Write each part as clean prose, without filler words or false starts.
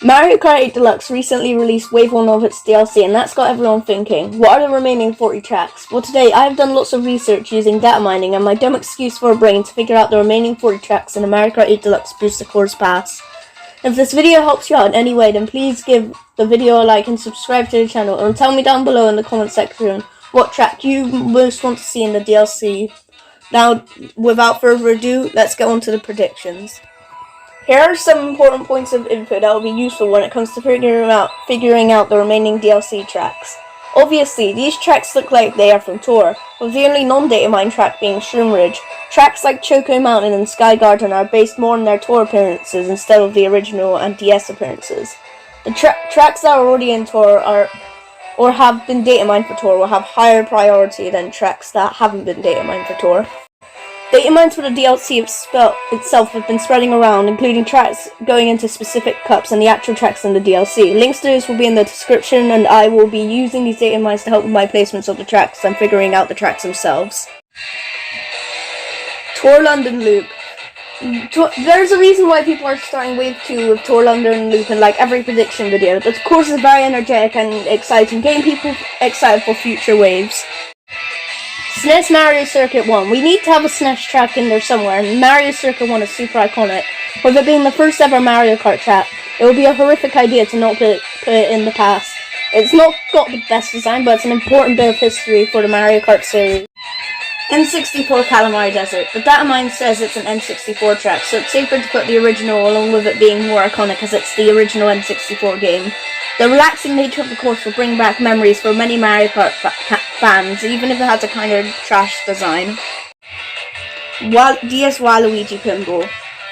Mario Kart 8 Deluxe recently released Wave 1 of its DLC, and that's got everyone thinking, what are the remaining 40 tracks? Well, today I have done lots of research using data mining and my dumb excuse for a brain to figure out the remaining 40 tracks in the Mario Kart 8 Deluxe Booster Course Pass. If this video helps you out in any way, then please give the video a like and subscribe to the channel, and tell me down below in the comment section what track you most want to see in the DLC. Now, without further ado, let's get on to the predictions. Here are some important points of info that will be useful when it comes to figuring out the remaining DLC tracks. Obviously, these tracks look like they are from Tour, with the only non-data mine track being Shroom Ridge. Tracks like Choco Mountain and Sky Garden are based more on their Tour appearances instead of the original and DS appearances. The tracks that are already in Tour or have been data mined for Tour will have higher priority than tracks that haven't been data mined for Tour. Data mines for the DLC itself have been spreading around, including tracks going into specific cups and the actual tracks in the DLC. Links to those will be in the description, and I will be using these data mines to help with my placements of the tracks and figuring out the tracks themselves. Tour London Loop. There's a reason why people are starting Wave 2 with Tour London Loop in like every prediction video. The course is very energetic and exciting, getting people excited for future waves. SNES Mario Circuit 1. We need to have a SNES track in there somewhere, and Mario Circuit 1 is super iconic. With it being the first ever Mario Kart track, it would be a horrific idea to not put it in the past. It's not got the best design, but it's an important bit of history for the Mario Kart series. N64 Kalimari Desert. The data mine says it's an N64 track, so it's safer to put the original along with it being more iconic as it's the original N64 game. The relaxing nature of the course will bring back memories for many Mario Kart fans, even if it has a kind of trash design. DS Waluigi Pinball.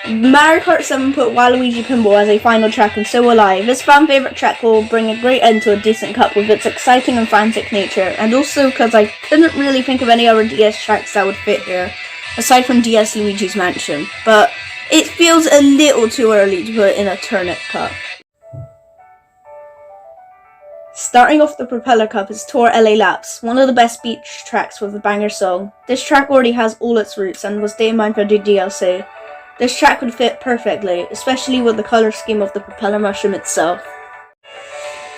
Mario Kart 7 put Waluigi Pinball as a final track, and so will I. This fan favourite track will bring a great end to a decent cup with its exciting and frantic nature, and also because I couldn't really think of any other DS tracks that would fit here, aside from DS Luigi's Mansion, but it feels a little too early to put in a Turnip Cup. Starting off the Propeller Cup is Tour LA Laps, one of the best beach tracks with a banger song. This track already has all its roots and was data mined for the DLC. This track would fit perfectly, especially with the colour scheme of the propeller mushroom itself.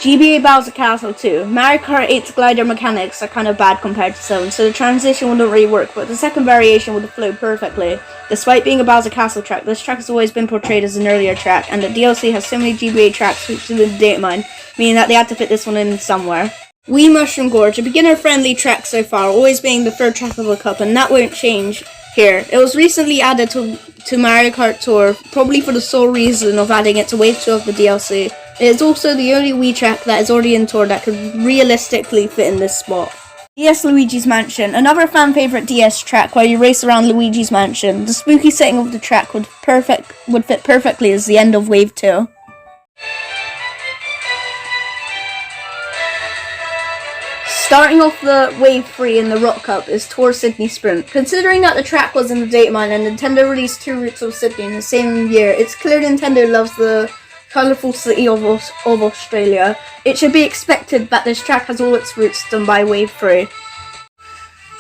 GBA Bowser Castle 2. Mario Kart 8's glider mechanics are kind of bad compared to 7, so the transition wouldn't really work, but the second variation would flow perfectly. Despite being a Bowser Castle track, this track has always been portrayed as an earlier track, and the DLC has so many GBA tracks which have been data mined, meaning that they had to fit this one in somewhere. Wii Mushroom Gorge, a beginner-friendly track so far, always being the third track of a cup, and that won't change here. It was recently added to Mario Kart Tour, probably for the sole reason of adding it to Wave 2 of the DLC. It is also the only Wii track that is already in Tour that could realistically fit in this spot. DS Luigi's Mansion, another fan favourite DS track where you race around Luigi's Mansion. The spooky setting of the track would fit perfectly as the end of Wave 2. Starting off the Wave 3 in the Rock Cup is Tour Sydney Sprint. Considering that the track was in the data mine and Nintendo released 2 routes of Sydney in the same year, it's clear Nintendo loves the colourful city of Australia. It should be expected that this track has all its routes done by Wave 3.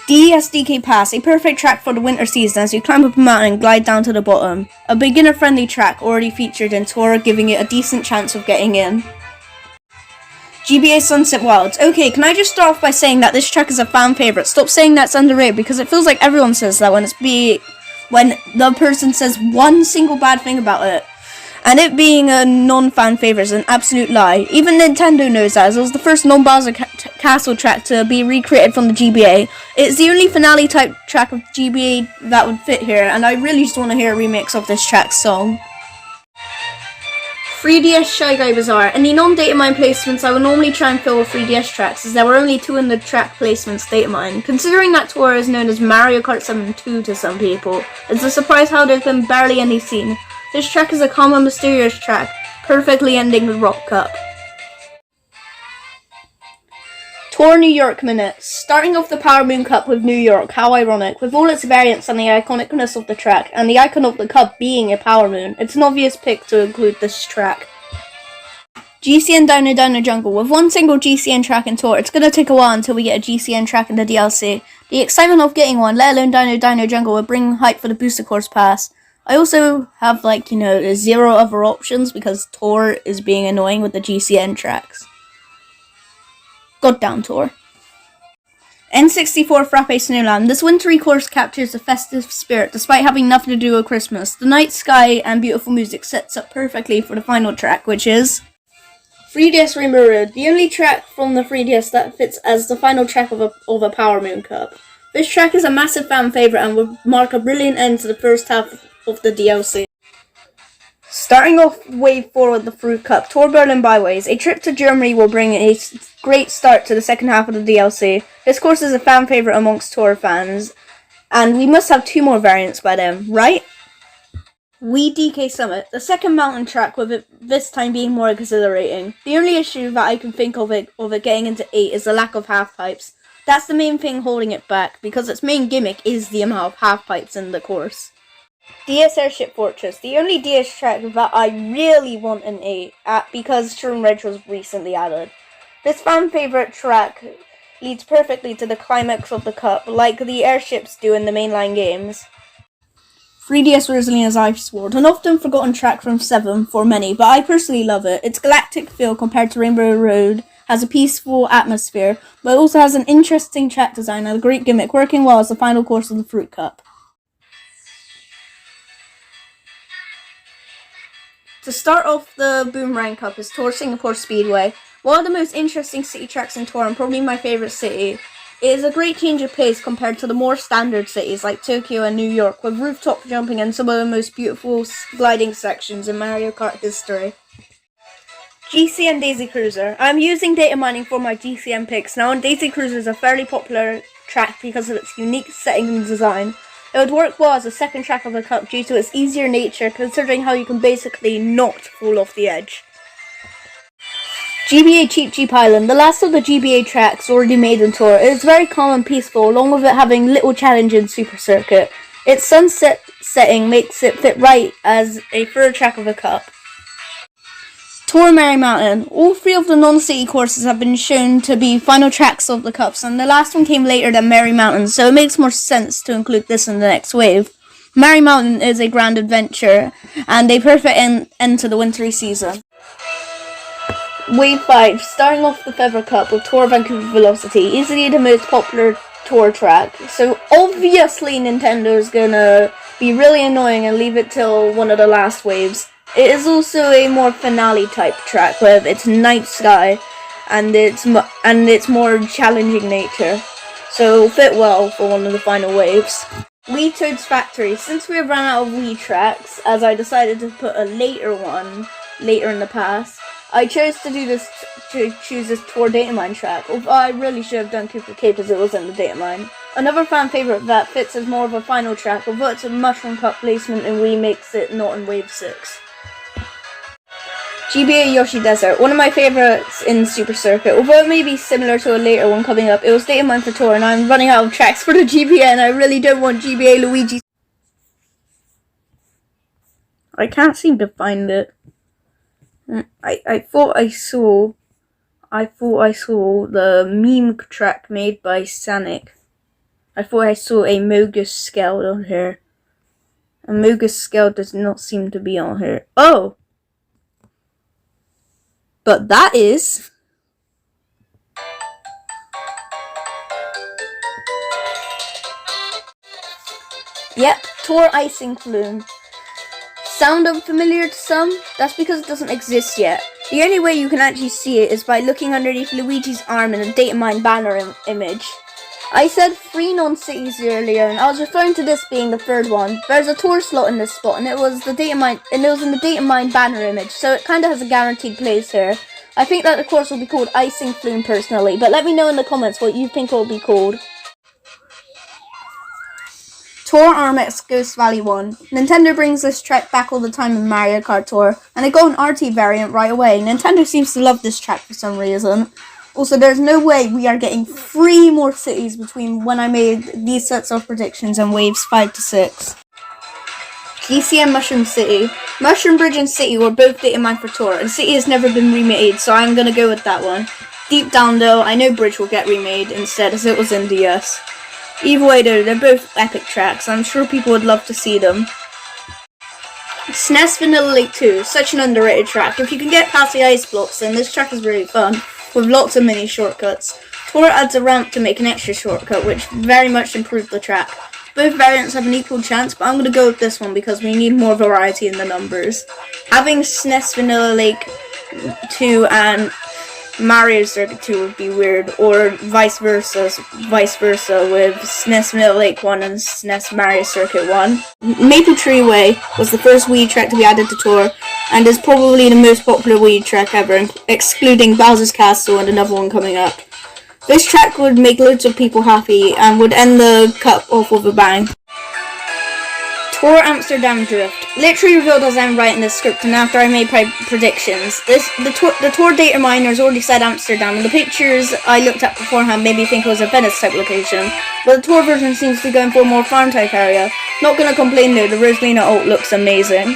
DESDK Pass, a perfect track for the winter season as you climb up a mountain and glide down to the bottom. A beginner-friendly track already featured in Tour, giving it a decent chance of getting in. GBA Sunset Wilds. Okay, can I just start off by saying that this track is a fan favourite? Stop saying that's underrated, because it feels like everyone says that when the person says one single bad thing about it. And it being a non-fan favourite is an absolute lie. Even Nintendo knows that, as it was the first non-Bowser Castle track to be recreated from the GBA. It's the only finale type track of GBA that would fit here, and I really just want to hear a remix of this track's song. 3DS Shy Guy Bazaar. In the non-data mine placements, I would normally try and fill with 3DS tracks, as there were only 2 in the track placements data mine. Considering that Tour is known as Mario Kart 7 2 to some people, it's a surprise how there's been barely any seen. This track is a calm and mysterious track, perfectly ending the Rock Cup. Tour New York Minutes. Starting off the Power Moon Cup with New York, how ironic. With all its variants and the iconicness of the track, and the icon of the cup being a Power Moon, it's an obvious pick to include this track. GCN Dino Dino Jungle. With one single GCN track in Tour, it's gonna take a while until we get a GCN track in the DLC. The excitement of getting one, let alone Dino Dino Jungle, will bring hype for the Booster Course Pass. I also have, like, you know, 0 other options because Tor is being annoying with the GCN tracks. Goddamn Tor. N64 Frappe Snowland. This wintry course captures the festive spirit despite having nothing to do with Christmas. The night sky and beautiful music sets up perfectly for the final track, which is 3DS Rainbow Road, the only track from the 3DS that fits as the final track of a Power Moon Cup. This track is a massive fan favourite and will mark a brilliant end to the first half of the DLC. Starting off Wave 4 with the Fruit Cup, Tour Berlin Byways. A trip to Germany will bring a great start to the second half of the DLC. This course is a fan favourite amongst Tour fans, and we must have 2 more variants by then, right? Wii DK Summit, the second mountain track, with it this time being more exhilarating. The only issue that I can think of it getting into 8 is the lack of half pipes. That's the main thing holding it back, because its main gimmick is the amount of half pipes in the course. DS Airship Fortress, the only DS track that I really want an 8 because Sherman Ridge was recently added. This fan favourite track leads perfectly to the climax of the cup, like the airships do in the mainline games. 3DS ROSALINA'S ICEWORLD, an often forgotten track from 7 for many, but I personally love it. Its galactic feel compared to Rainbow Road has a peaceful atmosphere, but also has an interesting track design and a great gimmick, working well as the final course of the Fruit Cup. To start off the Boomerang Cup is Tour Singapore Speedway. One of the most interesting city tracks in Tour and probably my favourite city. It is a great change of pace compared to the more standard cities like Tokyo and New York, with rooftop jumping and some of the most beautiful gliding sections in Mario Kart history. GCN Daisy Cruiser. I'm using data mining for my GCN picks now, and Daisy Cruiser is a fairly popular track because of its unique setting and design. It would work well as a second track of the cup due to its easier nature, considering how you can basically not fall off the edge. GBA CHEEP Island, the last of the GBA tracks already made in Tour. It is very calm and peaceful, along with it having little challenge in Super Circuit. Its sunset setting makes it fit right as a third track of the cup. Tour Merry Mountain. All 3 of the non-city courses have been shown to be final tracks of the cups, and the last one came later than Merry Mountain, so it makes more sense to include this in the next wave. Merry Mountain is a grand adventure, and a perfect end to the wintry season. Wave 5, starting off the Feather Cup with Tour Vancouver Velocity, easily the most popular Tour track, so obviously Nintendo's gonna be really annoying and leave it till one of the last waves. It is also a more finale type track with its night sky and its more challenging nature, so it will fit well for one of the final waves. Wii Toad's Factory. Since we have run out of Wii tracks, as I decided to put a later one later in the past, I chose to choose this Tour Datamine track, although I really should have done Koopa Cape as it was in the Datamine. Another fan favourite that fits as more of a final track, although it's a Mushroom Cup placement and Wii makes it not in Wave 6. GBA Yoshi Desert, one of my favourites in Super Circuit, although it may be similar to a later one coming up. It was Datamine for Tour and I'm running out of tracks for the GBA and I really don't want GBA Luigi. I can't seem to find it. I thought I saw the meme track made by Sonic. I thought I saw a Mogus Scout on here. A Mogus Scout does not seem to be on here. Oh! But that is... Yep, Tour ICING FLUME. Sound unfamiliar to some? That's because it doesn't exist yet. The only way you can actually see it is by looking underneath Luigi's arm in a Datamine banner image. I said 3 non-cities earlier, and I was referring to this being the 3rd one. There's a Tour slot in this spot, and it was in the Datamine banner image, so it kind of has a guaranteed place here. I think that the course will be called ICING FLUME personally, but let me know in the comments what you think it will be called. Tour RMX Ghost Valley 1. Nintendo brings this track back all the time in Mario Kart Tour, and it got an RT variant right away. Nintendo seems to love this track for some reason. Also, there's no way we are getting 3 more cities between when I made these sets of predictions and waves 5 to 6. GCN Mushroom City. Mushroom Bridge and City were both Datamine for Tour, and City has never been remade, so I'm gonna go with that one. Deep down though, I know Bridge will get remade instead, as it was in DS. Either way though, they're both epic tracks, I'm sure people would love to see them. SNES Vanilla Lake 2, such an underrated track. If you can get past the ice blocks, then this track is really fun, with lots of mini shortcuts. Tour adds a ramp to make an extra shortcut, which very much improved the track. Both variants have an equal chance, but I'm going to go with this one because we need more variety in the numbers. Having SNES Vanilla Lake 2 and Mario Circuit 2 would be weird, or vice versa with SNES Vanilla Lake 1 and SNES Mario Circuit 1. Maple Treeway was the first Wii track to be added to Tour, and is probably the most popular Wii track ever, excluding Bowser's Castle and another one coming up. This track would make loads of people happy and would end the cup off with a bang. Tour Amsterdam Drift. Literally revealed as I'm writing this script and after I made predictions. The tour data miners already said Amsterdam, and the pictures I looked at beforehand made me think it was a Venice type location. But the tour version seems to be going for a more farm type area. Not gonna complain though, the Rosalina ult looks amazing.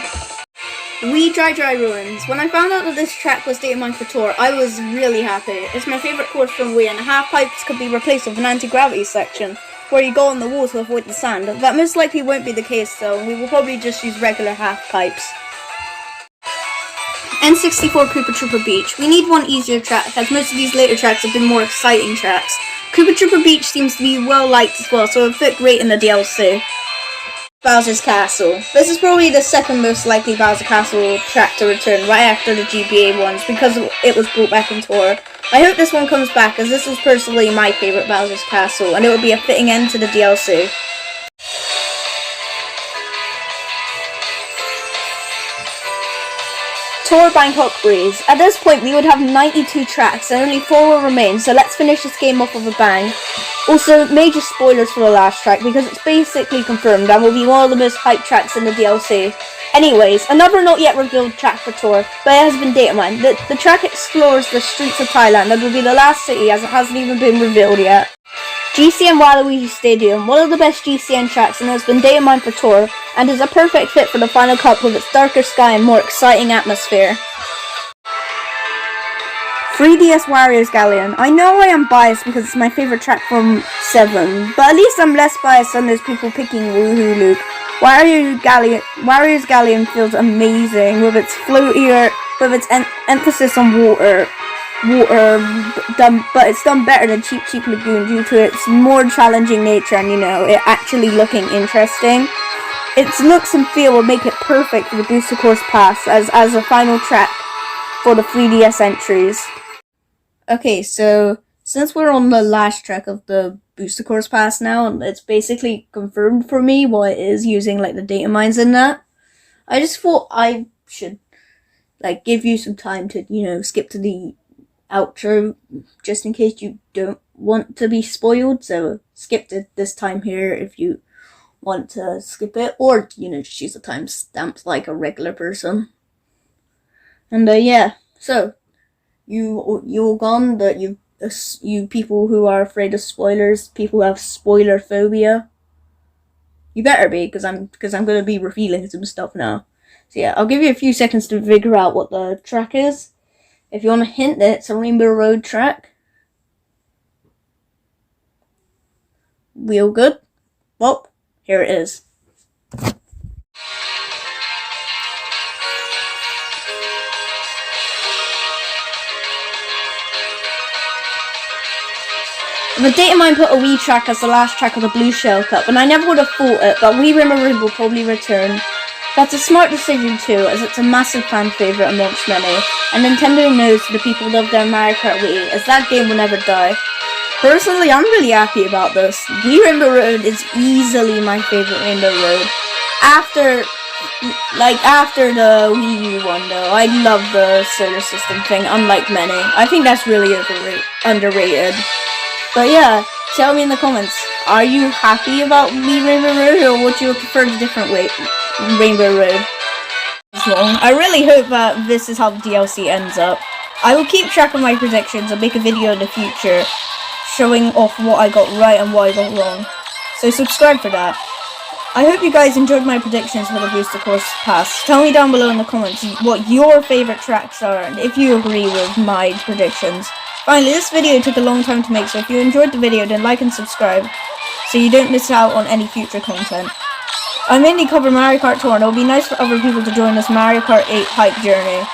Wii Dry Ruins. When I found out that this track was data mined for Tour, I was really happy. It's my favourite course from Wii, and half pipes could be replaced with an anti-gravity section, where you go on the wall to avoid the sand. That most likely won't be the case though, we will probably just use regular half pipes. N64 Koopa Troopa Beach. We need one easier track, as most of these later tracks have been more exciting tracks. Koopa Troopa Beach seems to be well liked as well, so it would fit great in the DLC. Bowser's Castle. This is probably the second most likely Bowser Castle track to return, right after the GBA ones, because it was brought back in Tour. I hope this one comes back, as this is personally my favourite Bowser's Castle, and it would be a fitting end to the DLC. Tour Bangkok Breeze. At this point we would have 92 tracks and only 4 will remain, so let's finish this game off with a bang. Also, major spoilers for the last track because it's basically confirmed and will be one of the most hyped tracks in the DLC. Anyways, another not yet revealed track for Tour, but it has been data mined. The track explores the streets of Thailand and will be the last city as it hasn't even been revealed yet. GCN Waluigi Stadium, one of the best GCN tracks, and has been data mined for Tour, and is a perfect fit for the final cup with its darker sky and more exciting atmosphere. 3DS Wario's Galleon. I know I am biased because it's my favourite track from 7, but at least I'm less biased than those people picking Woohoo Luke. Wario's Galleon feels amazing with its floatier, with its emphasis on water, but it's done better than Cheep Lagoon due to its more challenging nature and, you know, it actually looking interesting. Its looks and feel will make it perfect for the Booster Course Pass as a final track for the 3DS entries. Okay, so since we're on the last track of the Booster Course Pass now, it's basically confirmed for me what it is using like the data mines in that. I just thought I should like give you some time to, you know, skip to the outro just in case you don't want to be spoiled, so skip to this time here if you want to skip it, or, you know, just use the timestamps like a regular person. And yeah, so you all gone, that you people who are afraid of spoilers, people who have spoiler phobia, you better be, because I'm going to be revealing some stuff now. So yeah, I'll give you a few seconds to figure out what the track is. If you want a hint that it's a Rainbow Road track. We all good? Well, here it is. The data mine put a Wii track as the last track of the Blue Shell Cup, and I never would have thought it, but Wii Rainbow Road will probably return. That's a smart decision too, as it's a massive fan favourite amongst many, and Nintendo knows the people love their Mario Kart Wii, as that game will never die. Personally, I'm really happy about this. Wii Rainbow Road is easily my favourite Rainbow Road. After the Wii U one though, I love the solar system thing, unlike many. I think that's really underrated. But yeah, tell me in the comments, are you happy about Wii Rainbow Road, or would you prefer a different Rainbow Road? I really hope that this is how the DLC ends up. I will keep track of my predictions and make a video in the future showing off what I got right and what I got wrong. So subscribe for that. I hope you guys enjoyed my predictions for the Booster Course Pass. Tell me down below in the comments what your favourite tracks are and if you agree with my predictions. Finally, this video took a long time to make, so if you enjoyed the video then like and subscribe so you don't miss out on any future content. I mainly cover Mario Kart Tour, and it'll be nice for other people to join this Mario Kart 8 hype journey.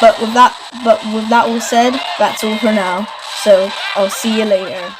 But with that all said, that's all for now. So I'll see you later.